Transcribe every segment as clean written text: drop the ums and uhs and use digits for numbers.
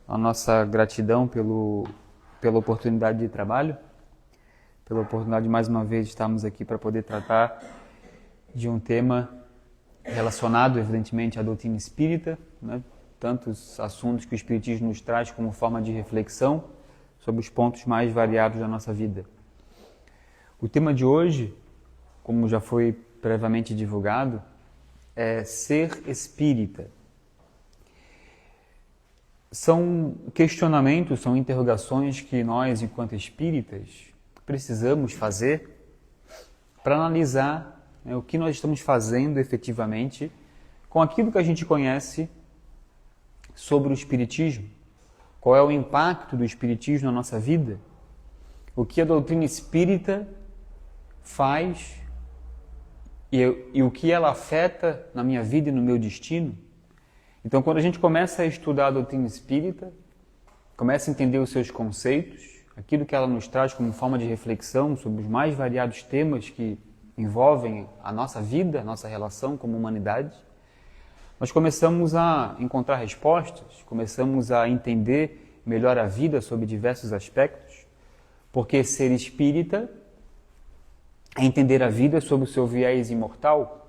a nossa gratidão pela oportunidade de trabalho, pela oportunidade de mais uma vez estarmos aqui para poder tratar de um tema relacionado, evidentemente, à doutrina espírita, né? Tantos assuntos que o Espiritismo nos traz como forma de reflexão sobre os pontos mais variados da nossa vida. O tema de hoje, como já foi previamente divulgado, é ser espírita. São questionamentos, são interrogações que nós, enquanto espíritas, precisamos fazer para analisar, né, o que nós estamos fazendo efetivamente com aquilo que a gente conhece sobre o Espiritismo. Qual é o impacto do Espiritismo na nossa vida? O que a doutrina espírita faz e o que ela afeta na minha vida e no meu destino? Então, quando a gente começa a estudar a doutrina espírita, começa a entender os seus conceitos, aquilo que ela nos traz como forma de reflexão sobre os mais variados temas que envolvem a nossa vida, a nossa relação como humanidade, nós começamos a encontrar respostas, começamos a entender melhor a vida sob diversos aspectos, porque ser espírita é entender a vida sob o seu viés imortal,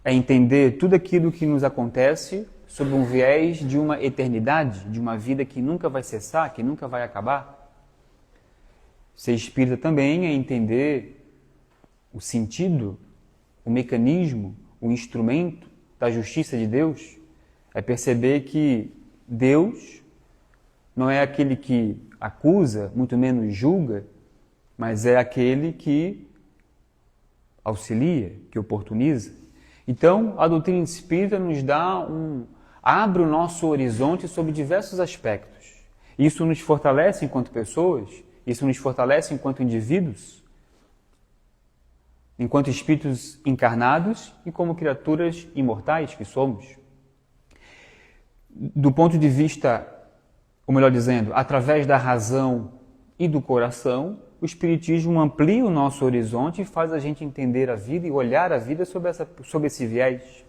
é entender tudo aquilo que nos acontece sob um viés de uma eternidade, de uma vida que nunca vai cessar, que nunca vai acabar. Ser espírita também é entender o sentido, o mecanismo, o instrumento da justiça de Deus. É perceber que Deus não é aquele que acusa, muito menos julga, mas é aquele que auxilia, que oportuniza. Então, a doutrina espírita nos abre o nosso horizonte sobre diversos aspectos. Isso nos fortalece enquanto pessoas, isso nos fortalece enquanto indivíduos, enquanto espíritos encarnados e como criaturas imortais que somos. Do ponto de vista, ou melhor dizendo, através da razão e do coração, o Espiritismo amplia o nosso horizonte e faz a gente entender a vida e olhar a vida sob esse viés.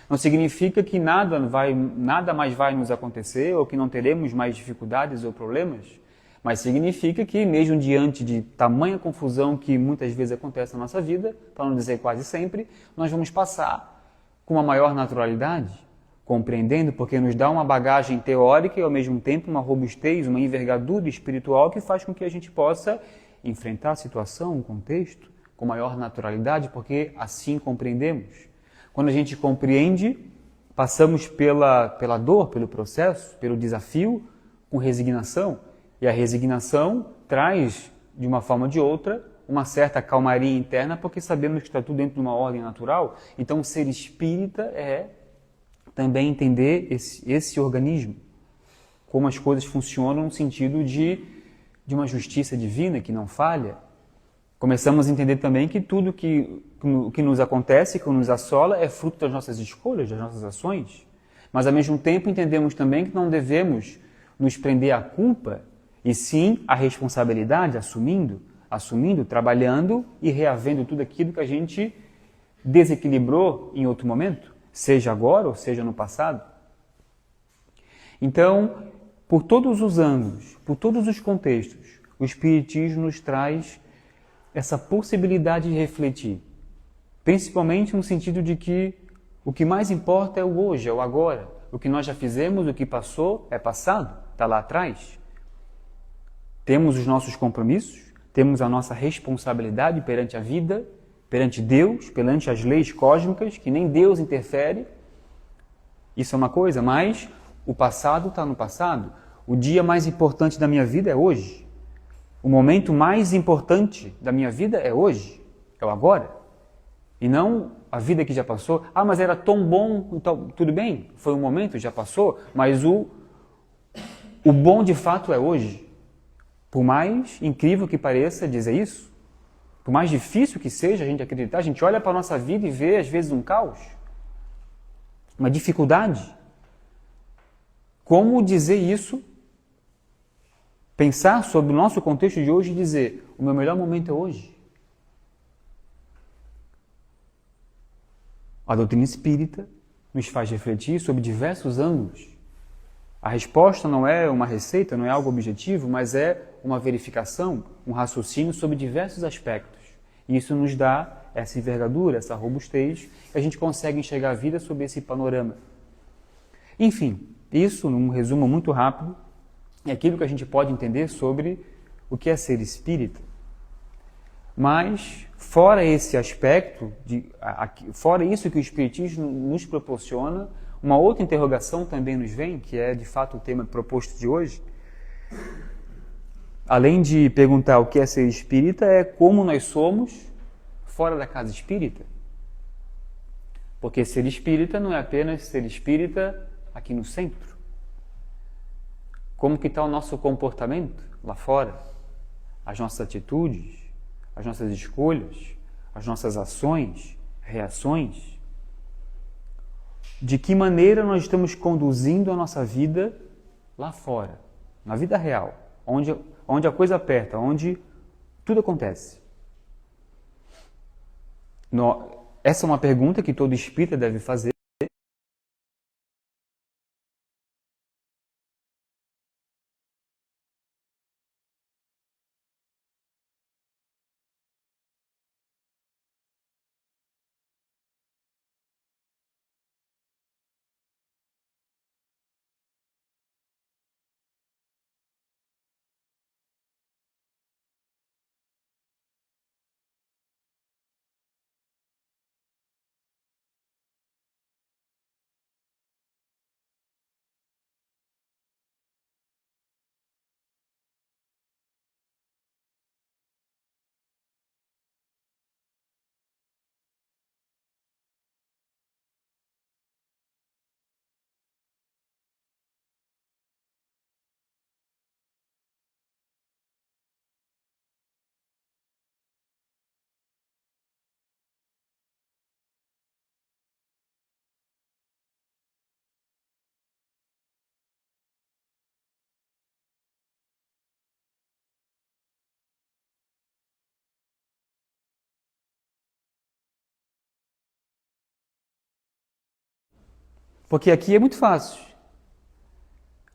Não significa que nada mais vai nos acontecer ou que não teremos mais dificuldades ou problemas, mas significa que, mesmo diante de tamanha confusão que muitas vezes acontece na nossa vida, para não dizer quase sempre, nós vamos passar com uma maior naturalidade, compreendendo, porque nos dá uma bagagem teórica e, ao mesmo tempo, uma robustez, uma envergadura espiritual que faz com que a gente possa enfrentar a situação, o contexto, com maior naturalidade, porque assim compreendemos. Quando a gente compreende, passamos pela dor, pelo processo, pelo desafio, com resignação. E a resignação traz, de uma forma ou de outra, uma certa calmaria interna, porque sabemos que está tudo dentro de uma ordem natural. Então, ser espírita é também entender esse organismo, como as coisas funcionam no sentido de uma justiça divina que não falha. Começamos a entender também que tudo que nos acontece, que nos assola, é fruto das nossas escolhas, das nossas ações. Mas, ao mesmo tempo, entendemos também que não devemos nos prender à culpa, e sim à responsabilidade, assumindo, trabalhando e reavendo tudo aquilo que a gente desequilibrou em outro momento, seja agora ou seja no passado. Então, por todos os ângulos, por todos os contextos, o Espiritismo nos traz essa possibilidade de refletir, principalmente no sentido de que o que mais importa é o hoje, é o agora. O que nós já fizemos, o que passou, é passado, está lá atrás. Temos os nossos compromissos, temos a nossa responsabilidade perante a vida, perante Deus, perante as leis cósmicas, que nem Deus interfere. Isso é uma coisa, mas o passado está no passado. O dia mais importante da minha vida é hoje. O momento mais importante da minha vida é hoje, é o agora. E não a vida que já passou. Ah, mas era tão bom, então, tudo bem, foi um momento, já passou, mas o bom de fato é hoje. Por mais incrível que pareça dizer isso, por mais difícil que seja a gente acreditar, a gente olha para a nossa vida e vê às vezes um caos, uma dificuldade. Como dizer isso? Pensar sobre o nosso contexto de hoje e dizer, o meu melhor momento é hoje. A doutrina espírita nos faz refletir sobre diversos ângulos. A resposta não é uma receita, não é algo objetivo, mas é uma verificação, um raciocínio sobre diversos aspectos. E isso nos dá essa envergadura, essa robustez, e a gente consegue enxergar a vida sob esse panorama. Enfim, isso, num resumo muito rápido, é aquilo que a gente pode entender sobre o que é ser espírita. Mas, fora esse aspecto, fora isso que o Espiritismo nos proporciona, uma outra interrogação também nos vem, que é de fato o tema proposto de hoje. Além de perguntar o que é ser espírita, é como nós somos fora da casa espírita. Porque ser espírita não é apenas ser espírita aqui no centro. Como que está o nosso comportamento lá fora? As nossas atitudes, as nossas escolhas, as nossas ações, reações? De que maneira nós estamos conduzindo a nossa vida lá fora, na vida real, onde a coisa aperta, onde tudo acontece? Essa é uma pergunta que todo espírita deve fazer. Porque aqui é muito fácil.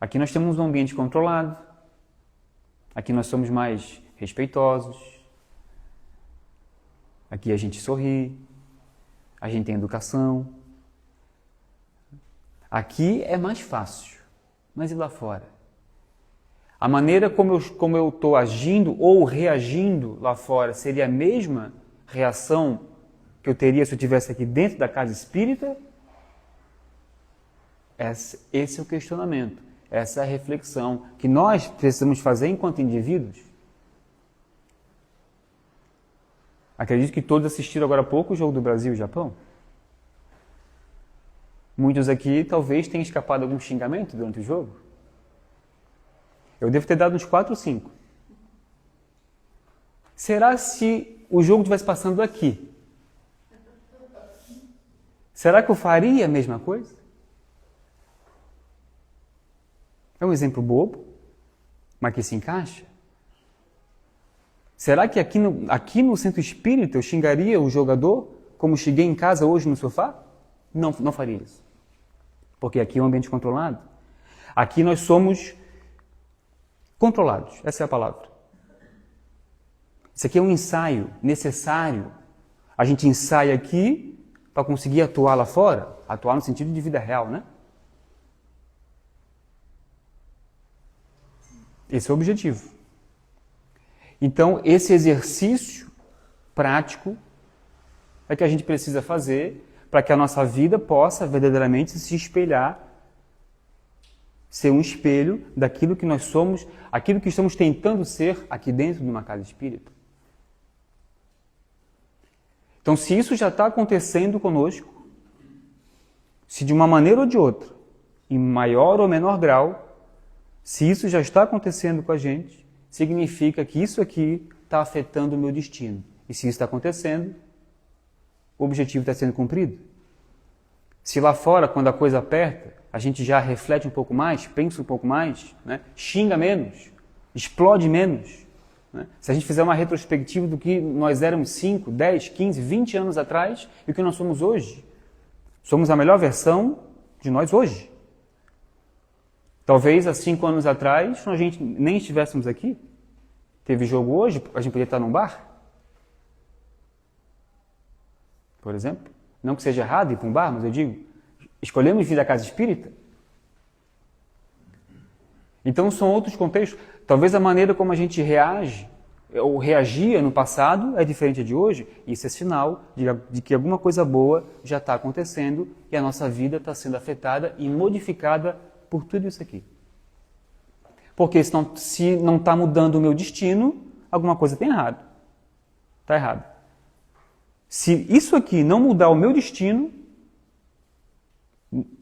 Aqui nós temos um ambiente controlado. Aqui nós somos mais respeitosos. Aqui a gente sorri. A gente tem educação. Aqui é mais fácil. Mas e lá fora? A maneira como eu estou agindo ou reagindo lá fora seria a mesma reação que eu teria se eu estivesse aqui dentro da casa espírita? Esse é o questionamento, essa é a reflexão que nós precisamos fazer enquanto indivíduos. Acredito que todos assistiram agora há pouco o jogo do Brasil e Japão. Muitos aqui talvez tenham escapado algum xingamento durante o jogo. Eu devo ter dado uns 4 ou 5. Será se o jogo estivesse passando aqui? Será que eu faria a mesma coisa? É um exemplo bobo, mas que se encaixa. Será que aqui no centro espírita eu xingaria o jogador como xinguei em casa hoje no sofá? Não faria isso. Porque aqui é um ambiente controlado. Aqui nós somos controlados, essa é a palavra. Isso aqui é um ensaio necessário. A gente ensaia aqui para conseguir atuar lá fora, atuar no sentido de vida real, né? Esse é o objetivo. Então, esse exercício prático é que a gente precisa fazer para que a nossa vida possa verdadeiramente se espelhar, ser um espelho daquilo que nós somos, aquilo que estamos tentando ser aqui dentro de uma casa espírita. Então, se isso já está acontecendo conosco, se de uma maneira ou de outra, em maior ou menor grau, se isso já está acontecendo com a gente, significa que isso aqui está afetando o meu destino. E se isso está acontecendo, o objetivo está sendo cumprido. Se lá fora, quando a coisa aperta, a gente já reflete um pouco mais, pensa um pouco mais, né? Xinga menos, explode menos. Né? Se a gente fizer uma retrospectiva do que nós éramos 5, 10, 15, 20 anos atrás e o que nós somos hoje, somos a melhor versão de nós hoje. Talvez há 5 anos atrás, a gente nem estivéssemos aqui. Teve jogo hoje, a gente podia estar num bar. Por exemplo. Não que seja errado ir para um bar, mas eu digo, escolhemos vir da casa espírita. Então são outros contextos. Talvez a maneira como a gente reage ou reagia no passado é diferente de hoje. Isso é sinal de que alguma coisa boa já está acontecendo e a nossa vida está sendo afetada e modificada por tudo isso aqui. Porque se não está mudando o meu destino, alguma coisa tem errado. Está errado. Se isso aqui não mudar o meu destino,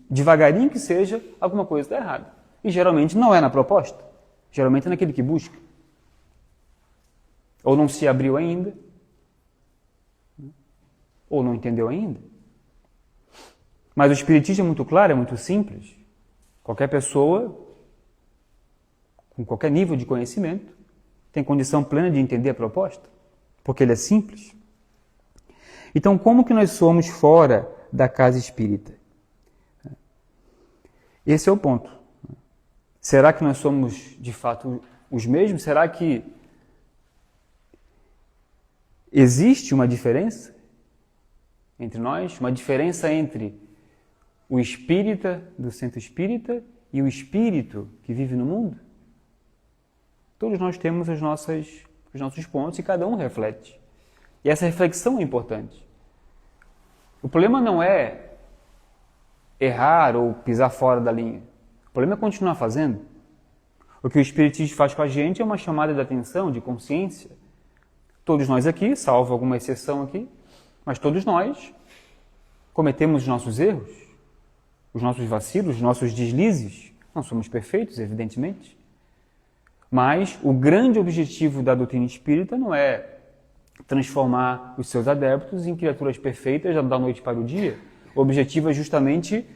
devagarinho que seja, alguma coisa está errada. E geralmente não é na proposta. Geralmente é naquele que busca. Ou não se abriu ainda. Ou não entendeu ainda. Mas o Espiritismo é muito claro, é muito simples. Qualquer pessoa, com qualquer nível de conhecimento, tem condição plena de entender a proposta. Porque ele é simples. Então, como que nós somos fora da casa espírita? Esse é o ponto. Será que nós somos, de fato, os mesmos? Será que existe uma diferença entre nós? Uma diferença entre o espírita do centro espírita e o espírito que vive no mundo? Todos nós temos os nossos pontos e cada um reflete. E essa reflexão é importante. O problema não é errar ou pisar fora da linha. O problema é continuar fazendo. O que o Espiritismo faz com a gente é uma chamada de atenção, de consciência. Todos nós aqui, salvo alguma exceção aqui, mas todos nós cometemos os nossos erros, os nossos vacilos, os nossos deslizes. Não somos perfeitos, evidentemente. Mas o grande objetivo da doutrina espírita não é transformar os seus adeptos em criaturas perfeitas da noite para o dia. O objetivo é justamente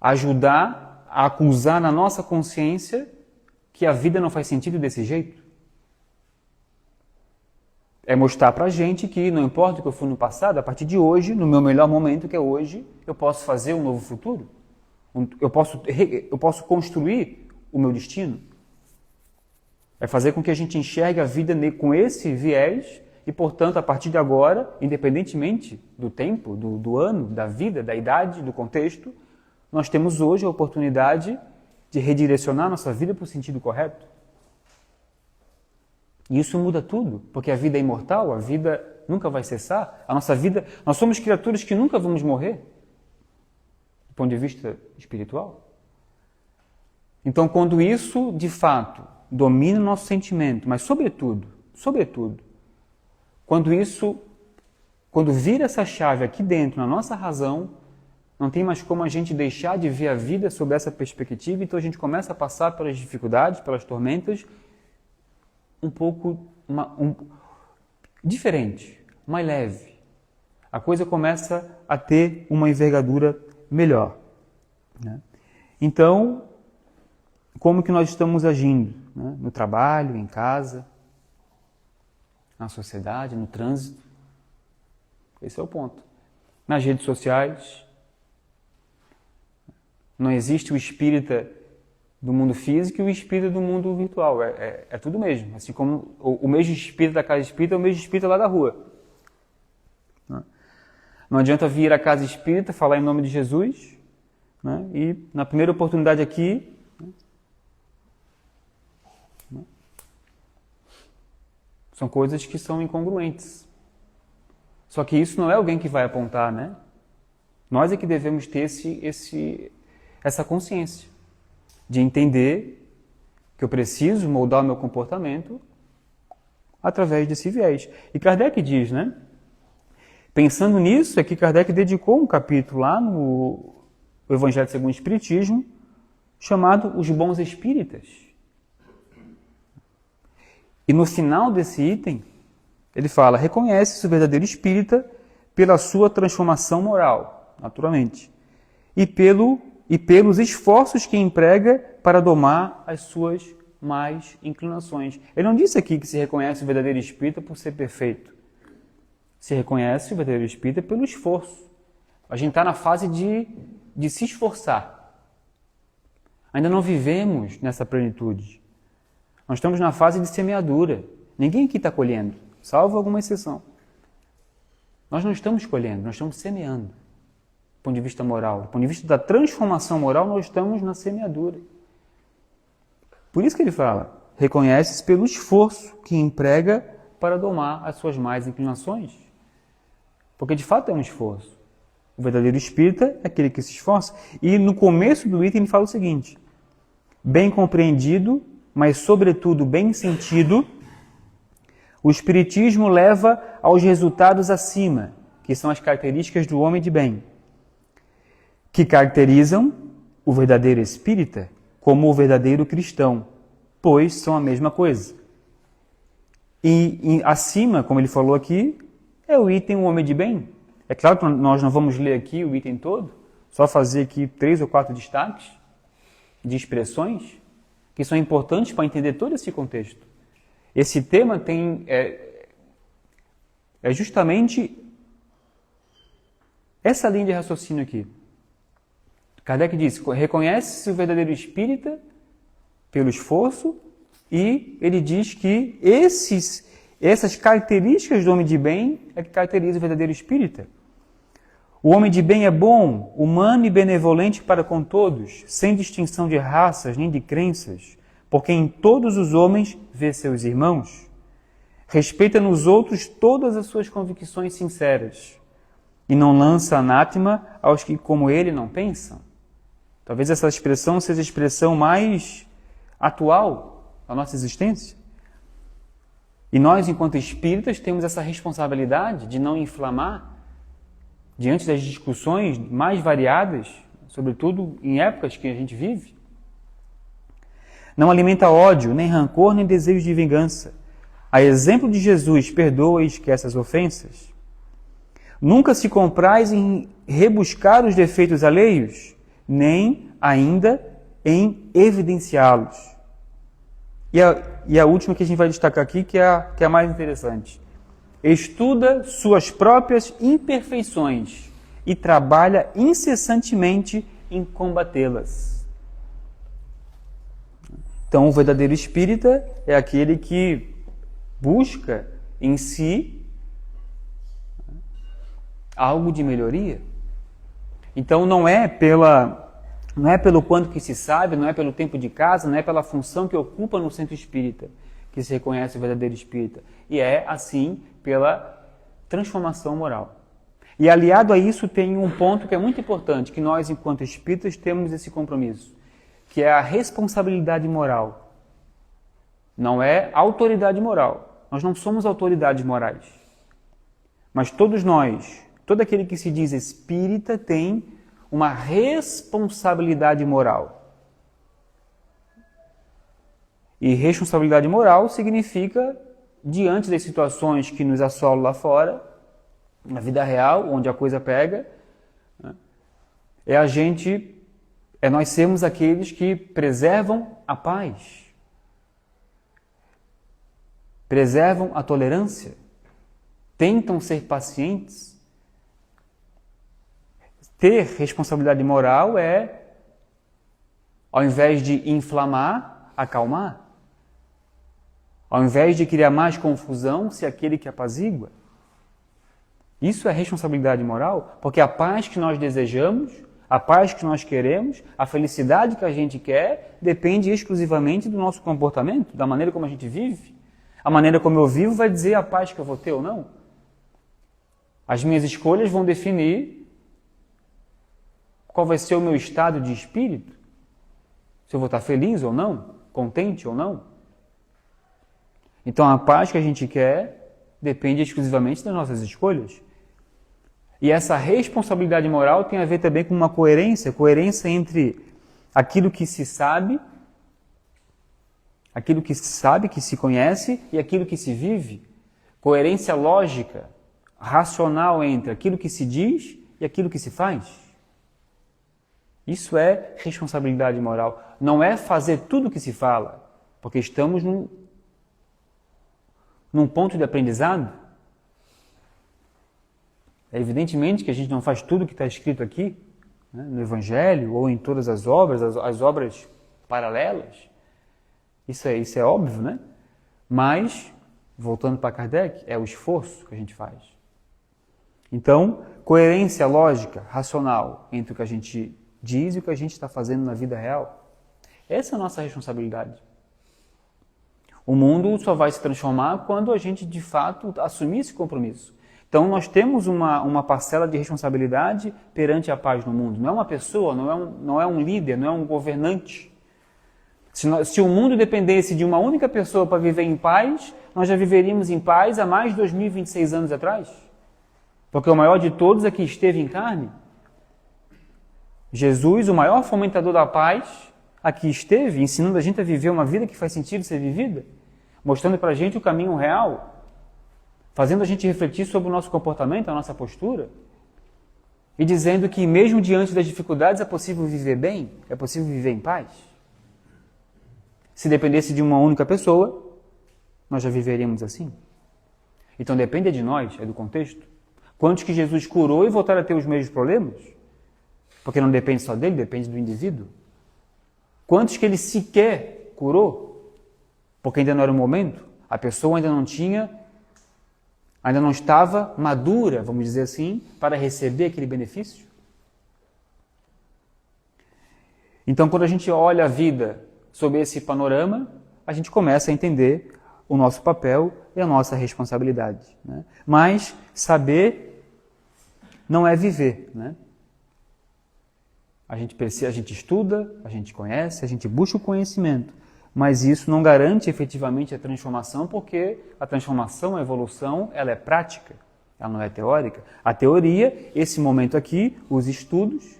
ajudar a acusar na nossa consciência que a vida não faz sentido desse jeito. É mostrar pra gente que não importa o que eu fui no passado, a partir de hoje, no meu melhor momento, que é hoje, eu posso fazer um novo futuro. Eu posso construir o meu destino. É fazer com que a gente enxergue a vida com esse viés e, portanto, a partir de agora, independentemente do tempo, do ano, da vida, da idade, do contexto, nós temos hoje a oportunidade de redirecionar a nossa vida para o sentido correto. E isso muda tudo, porque a vida é imortal, a vida nunca vai cessar. A nossa vida, nós somos criaturas que nunca vamos morrer, do ponto de vista espiritual. Então, quando isso, de fato, domina o nosso sentimento, mas sobretudo, quando vira essa chave aqui dentro, na nossa razão, não tem mais como a gente deixar de ver a vida sob essa perspectiva, então a gente começa a passar pelas dificuldades, pelas tormentas, um pouco diferente, mais leve. A coisa começa a ter uma envergadura melhor. Né? Então, como que nós estamos agindo? Né? No trabalho, em casa, na sociedade, no trânsito. Esse é o ponto. Nas redes sociais, não existe o espírita do mundo físico e o espírita do mundo virtual. É tudo mesmo. Assim como o mesmo espírita da casa espírita é o mesmo espírita lá da rua. Não adianta vir à casa espírita, falar em nome de Jesus, né? E na primeira oportunidade aqui, né? São coisas que são incongruentes. Só que isso não é alguém que vai apontar, né? Nós é que devemos ter essa consciência de entender que eu preciso moldar o meu comportamento através desse viés. E Kardec diz, né? Pensando nisso, é que Kardec dedicou um capítulo lá no Evangelho segundo o Espiritismo, chamado Os Bons Espíritas. E no final desse item, ele fala, reconhece-se o verdadeiro espírita pela sua transformação moral, naturalmente, e pelos esforços que emprega para domar as suas más inclinações. Ele não disse aqui que se reconhece o verdadeiro espírita por ser perfeito. Se reconhece o verdadeiro espírita pelo esforço. A gente está na fase de se esforçar. Ainda não vivemos nessa plenitude. Nós estamos na fase de semeadura. Ninguém aqui está colhendo, salvo alguma exceção. Nós não estamos colhendo, nós estamos semeando. Do ponto de vista moral, do ponto de vista da transformação moral, nós estamos na semeadura. Por isso que ele fala, reconhece-se pelo esforço que emprega para domar as suas más inclinações. Porque de fato é um esforço. O verdadeiro espírita é aquele que se esforça. E no começo do item ele fala o seguinte, bem compreendido, mas sobretudo bem sentido, o espiritismo leva aos resultados acima, que são as características do homem de bem, que caracterizam o verdadeiro espírita como o verdadeiro cristão, pois são a mesma coisa. E acima, como ele falou aqui, é o item o homem de bem. É claro que nós não vamos ler aqui o item todo, só fazer aqui 3 ou 4 destaques de expressões que são importantes para entender todo esse contexto. Esse tema é justamente essa linha de raciocínio aqui. Kardec disse, reconhece-se o verdadeiro espírita pelo esforço e ele diz que essas características do homem de bem é que caracterizam o verdadeiro espírita. O homem de bem é bom, humano e benevolente para com todos, sem distinção de raças nem de crenças, porque em todos os homens vê seus irmãos. Respeita nos outros todas as suas convicções sinceras e não lança anátema aos que, como ele, não pensam. Talvez essa expressão seja a expressão mais atual da nossa existência. E nós, enquanto espíritas, temos essa responsabilidade de não inflamar diante das discussões mais variadas, sobretudo em épocas que a gente vive. Não alimenta ódio, nem rancor, nem desejo de vingança. A exemplo de Jesus, perdoa e esquece as ofensas. Nunca se compraz em rebuscar os defeitos alheios, nem ainda em evidenciá-los. E a última que a gente vai destacar aqui, que é a mais interessante. Estuda suas próprias imperfeições e trabalha incessantemente em combatê-las. Então, o verdadeiro espírita é aquele que busca em si algo de melhoria. Então, não é pelo quanto que se sabe, não é pelo tempo de casa, não é pela função que ocupa no centro espírita que se reconhece o verdadeiro espírita. E é, assim, pela transformação moral. E aliado a isso tem um ponto que é muito importante, que nós, enquanto espíritas, temos esse compromisso, que é a responsabilidade moral. Não é autoridade moral. Nós não somos autoridades morais. Mas todos nós, todo aquele que se diz espírita tem uma responsabilidade moral. E responsabilidade moral significa, diante das situações que nos assolam lá fora, na vida real, onde a coisa pega, né, nós sermos aqueles que preservam a paz, preservam a tolerância, tentam ser pacientes. Ter responsabilidade moral é, ao invés de inflamar, acalmar. Ao invés de criar mais confusão, ser aquele que apazigua. Isso é responsabilidade moral, porque a paz que nós desejamos, a paz que nós queremos, a felicidade que a gente quer, depende exclusivamente do nosso comportamento, da maneira como a gente vive. A maneira como eu vivo vai dizer a paz que eu vou ter ou não. As minhas escolhas vão definir qual vai ser o meu estado de espírito, se eu vou estar feliz ou não, contente ou não. Então, a paz que a gente quer depende exclusivamente das nossas escolhas. E essa responsabilidade moral tem a ver também com uma coerência entre aquilo que se sabe, que se conhece, e aquilo que se vive. Coerência lógica, racional entre aquilo que se diz e aquilo que se faz. Isso é responsabilidade moral. Não é fazer tudo o que se fala, porque estamos num ponto de aprendizado. É evidentemente que a gente não faz tudo o que está escrito aqui, né, no Evangelho ou em todas as obras paralelas. Isso é óbvio, né? Mas, voltando para Kardec, é o esforço que a gente faz. Então, coerência lógica, racional, entre o que a gente diz e o que a gente está fazendo na vida real. Essa é a nossa responsabilidade. O mundo só vai se transformar quando a gente, de fato, assumir esse compromisso. Então, nós temos uma parcela de responsabilidade perante a paz no mundo. Não é uma pessoa, não é um líder, não é um governante. Se o mundo dependesse de uma única pessoa para viver em paz, nós já viveríamos em paz há mais de 2026 anos atrás. Porque o maior de todos é que esteve em carne. Jesus, o maior fomentador da paz, aqui esteve, ensinando a gente a viver uma vida que faz sentido ser vivida, mostrando para a gente o caminho real, fazendo a gente refletir sobre o nosso comportamento, a nossa postura, e dizendo que mesmo diante das dificuldades é possível viver bem, é possível viver em paz. Se dependesse de uma única pessoa, nós já viveríamos assim. Então depende de nós, é do contexto. Quantos que Jesus curou e voltaram a ter os mesmos problemas? Porque não depende só dele, depende do indivíduo. Quantos que ele sequer curou? Porque ainda não era o momento, a pessoa ainda não estava madura, vamos dizer assim, para receber aquele benefício. Então, quando a gente olha a vida sob esse panorama, a gente começa a entender o nosso papel e a nossa responsabilidade, né? Mas saber não é viver, né? A gente estuda, a gente conhece, a gente busca o conhecimento, mas isso não garante efetivamente a transformação, porque a transformação, a evolução, ela é prática, ela não é teórica. A teoria, esse momento aqui, os estudos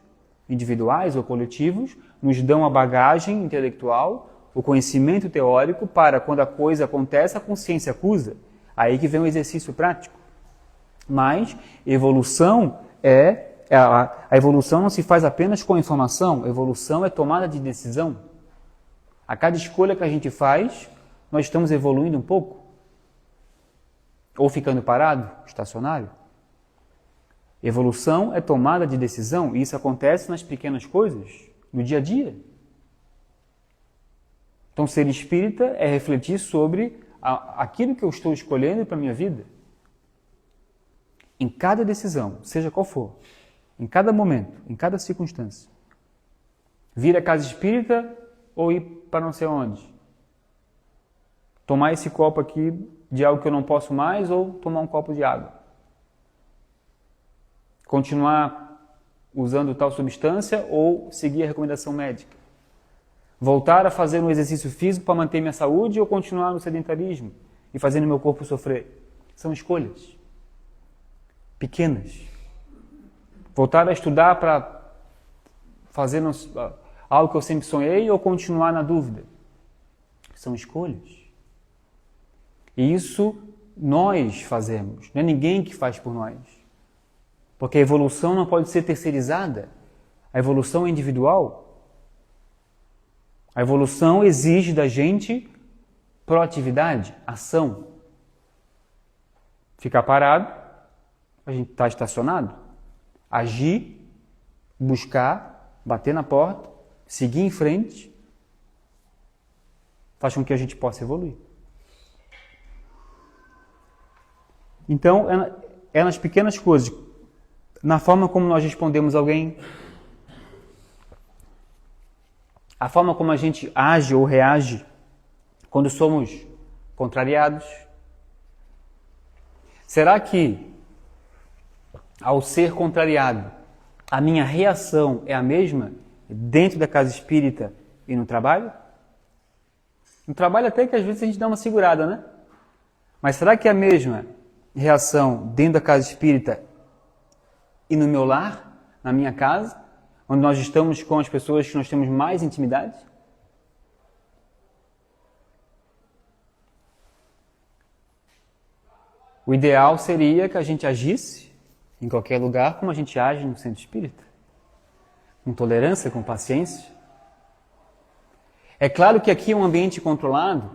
individuais ou coletivos, nos dão a bagagem intelectual, o conhecimento teórico para, quando a coisa acontece, a consciência acusa. Aí que vem o exercício prático. Mas evolução a evolução não se faz apenas com informação, a evolução é tomada de decisão. A cada escolha que a gente faz, nós estamos evoluindo um pouco. Ou ficando parado, estacionário. Evolução é tomada de decisão, e isso acontece nas pequenas coisas, no dia a dia. Então, ser espírita é refletir sobre aquilo que eu estou escolhendo para a minha vida. Em cada decisão, seja qual for, em cada momento, em cada circunstância. Vir à casa espírita ou ir para não sei onde. Tomar esse copo aqui de algo que eu não posso mais ou tomar um copo de água. Continuar usando tal substância ou seguir a recomendação médica. Voltar a fazer um exercício físico para manter minha saúde ou continuar no sedentarismo e fazendo meu corpo sofrer. São escolhas pequenas. Voltar a estudar para fazer algo que eu sempre sonhei ou continuar na dúvida. São escolhas. E isso nós fazemos, não é ninguém que faz por nós. Porque a evolução não pode ser terceirizada. A evolução é individual. A evolução exige da gente proatividade, ação. Ficar parado, a gente está estacionado. Agir, buscar, bater na porta, seguir em frente, faz com que a gente possa evoluir. Então, é nas pequenas coisas, na forma como nós respondemos alguém, a forma como a gente age ou reage quando somos contrariados. Será que, ao ser contrariado, a minha reação é a mesma dentro da casa espírita e no trabalho? No trabalho até que às vezes a gente dá uma segurada, né? Mas será que é a mesma reação dentro da casa espírita e no meu lar, na minha casa, onde nós estamos com as pessoas que nós temos mais intimidade? O ideal seria que a gente agisse em qualquer lugar como a gente age no centro espírita. Com tolerância, com paciência. É claro que aqui é um ambiente controlado,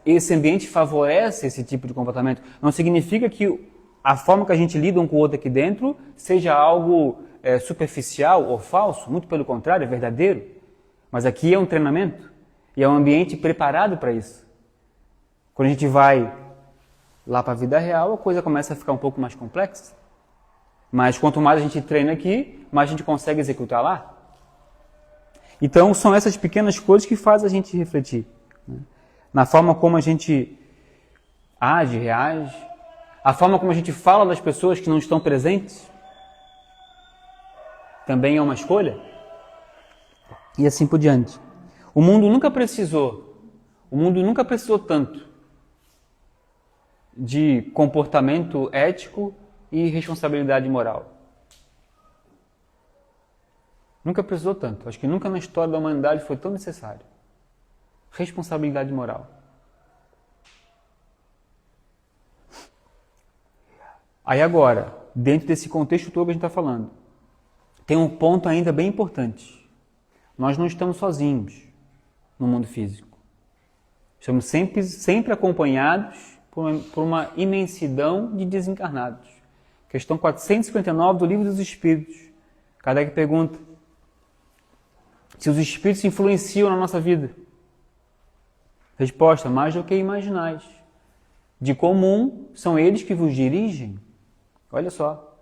esse ambiente favorece esse tipo de comportamento. Não significa que a forma que a gente lida um com o outro aqui dentro seja algo superficial ou falso, muito pelo contrário, é verdadeiro. Mas aqui é um treinamento. E é um ambiente preparado para isso. Quando a gente vai lá para a vida real, a coisa começa a ficar um pouco mais complexa. Mas quanto mais a gente treina aqui, mais a gente consegue executar lá. Então, são essas pequenas coisas que fazem a gente refletir, né? Na forma como a gente age, reage, a forma como a gente fala das pessoas que não estão presentes, também é uma escolha. E assim por diante. O mundo nunca precisou tanto de comportamento ético e responsabilidade moral. Nunca precisou tanto. Acho que nunca na história da humanidade foi tão necessário. Responsabilidade moral. Aí agora, dentro desse contexto todo que a gente está falando, tem um ponto ainda bem importante. Nós não estamos sozinhos no mundo físico. Estamos sempre acompanhados por uma imensidão de desencarnados. Questão 459 do Livro dos Espíritos. Kardec pergunta se os espíritos influenciam na nossa vida. Resposta: mais do que imaginais. De comum, são eles que vos dirigem. Olha só.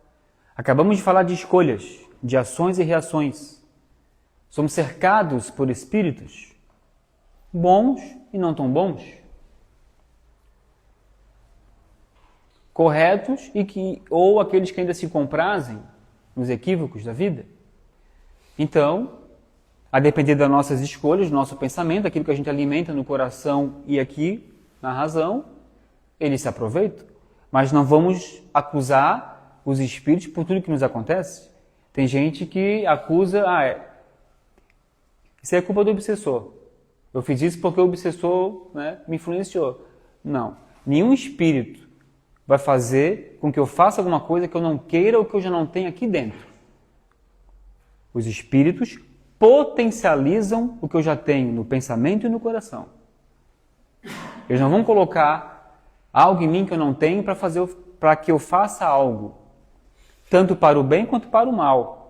Acabamos de falar de escolhas, de ações e reações. Somos cercados por espíritos bons e não tão bons. Corretos ou aqueles que ainda se comprazem nos equívocos da vida. Então, a depender das nossas escolhas, do nosso pensamento, aquilo que a gente alimenta no coração e aqui na razão, eles se aproveitam. Mas não vamos acusar os espíritos por tudo que nos acontece. Tem gente que acusa, isso é culpa do obsessor. Eu fiz isso porque o obsessor, né, me influenciou. Não. Nenhum espírito vai fazer com que eu faça alguma coisa que eu não queira ou que eu já não tenha aqui dentro. Os espíritos potencializam o que eu já tenho no pensamento e no coração. Eles não vão colocar algo em mim que eu não tenho para que eu faça algo, tanto para o bem quanto para o mal.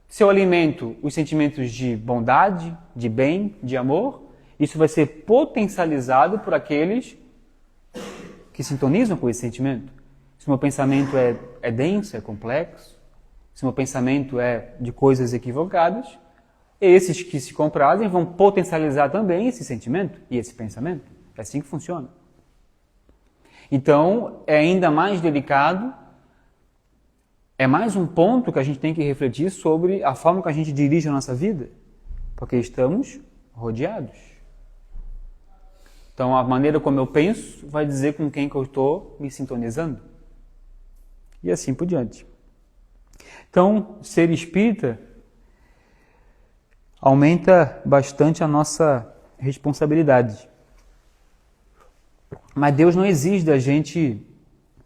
Se eu alimento os sentimentos de bondade, de bem, de amor, isso vai ser potencializado por aqueles que sintonizam com esse sentimento. Se o meu pensamento é denso, é complexo, se o meu pensamento é de coisas equivocadas, esses que se comprazem vão potencializar também esse sentimento e esse pensamento. É assim que funciona. Então, é ainda mais delicado, é mais um ponto que a gente tem que refletir sobre a forma que a gente dirige a nossa vida, porque estamos rodeados. Então, a maneira como eu penso vai dizer com quem que eu estou me sintonizando. E assim por diante. Então, ser espírita aumenta bastante a nossa responsabilidade. Mas Deus não exige da gente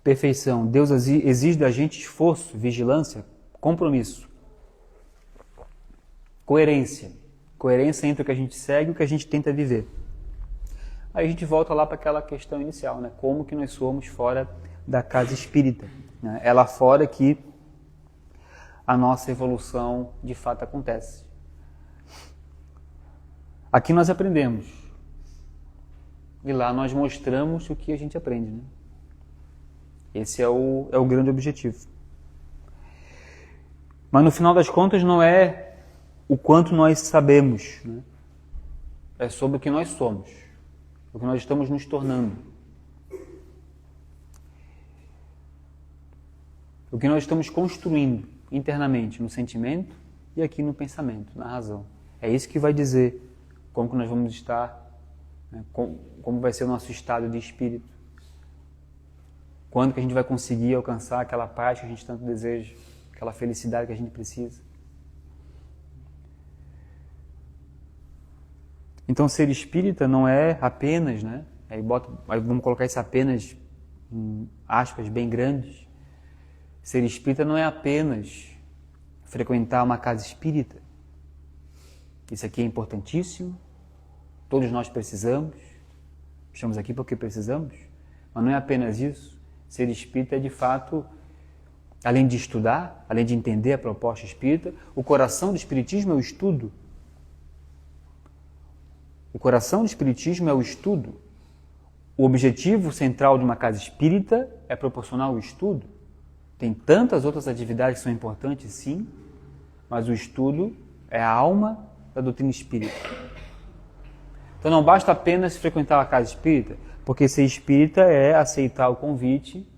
perfeição. Deus exige da gente esforço, vigilância, compromisso. Coerência. Coerência entre o que a gente segue e o que a gente tenta viver. Aí a gente volta lá para aquela questão inicial, né? Como que nós somos fora da casa espírita, né? É lá fora que a nossa evolução de fato acontece. Aqui nós aprendemos. E lá nós mostramos o que a gente aprende, né? Esse é o grande objetivo. Mas no final das contas não é o quanto nós sabemos, né? É sobre o que nós somos, o que nós estamos nos tornando. O que nós estamos construindo internamente no sentimento e aqui no pensamento, na razão. É isso que vai dizer como que nós vamos estar, né? Como vai ser o nosso estado de espírito. Quando que a gente vai conseguir alcançar aquela paz que a gente tanto deseja, aquela felicidade que a gente precisa. Então, ser espírita não é apenas, né? Aí vamos colocar isso apenas em aspas bem grandes. Ser espírita não é apenas frequentar uma casa espírita. Isso aqui é importantíssimo. Todos nós precisamos. Estamos aqui porque precisamos. Mas não é apenas isso. Ser espírita é, de fato, além de estudar, além de entender a proposta espírita, o coração do espiritismo é o estudo. O coração do Espiritismo é o estudo. O objetivo central de uma casa espírita é proporcionar o estudo. Tem tantas outras atividades que são importantes, sim, mas o estudo é a alma da doutrina espírita. Então não basta apenas frequentar a casa espírita, porque ser espírita é aceitar o convite,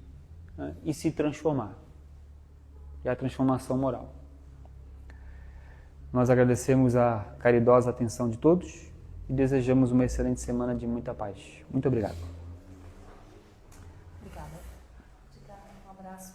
né, e se transformar. É a transformação moral. Nós agradecemos a caridosa atenção de todos e desejamos uma excelente semana de muita paz. Muito obrigado.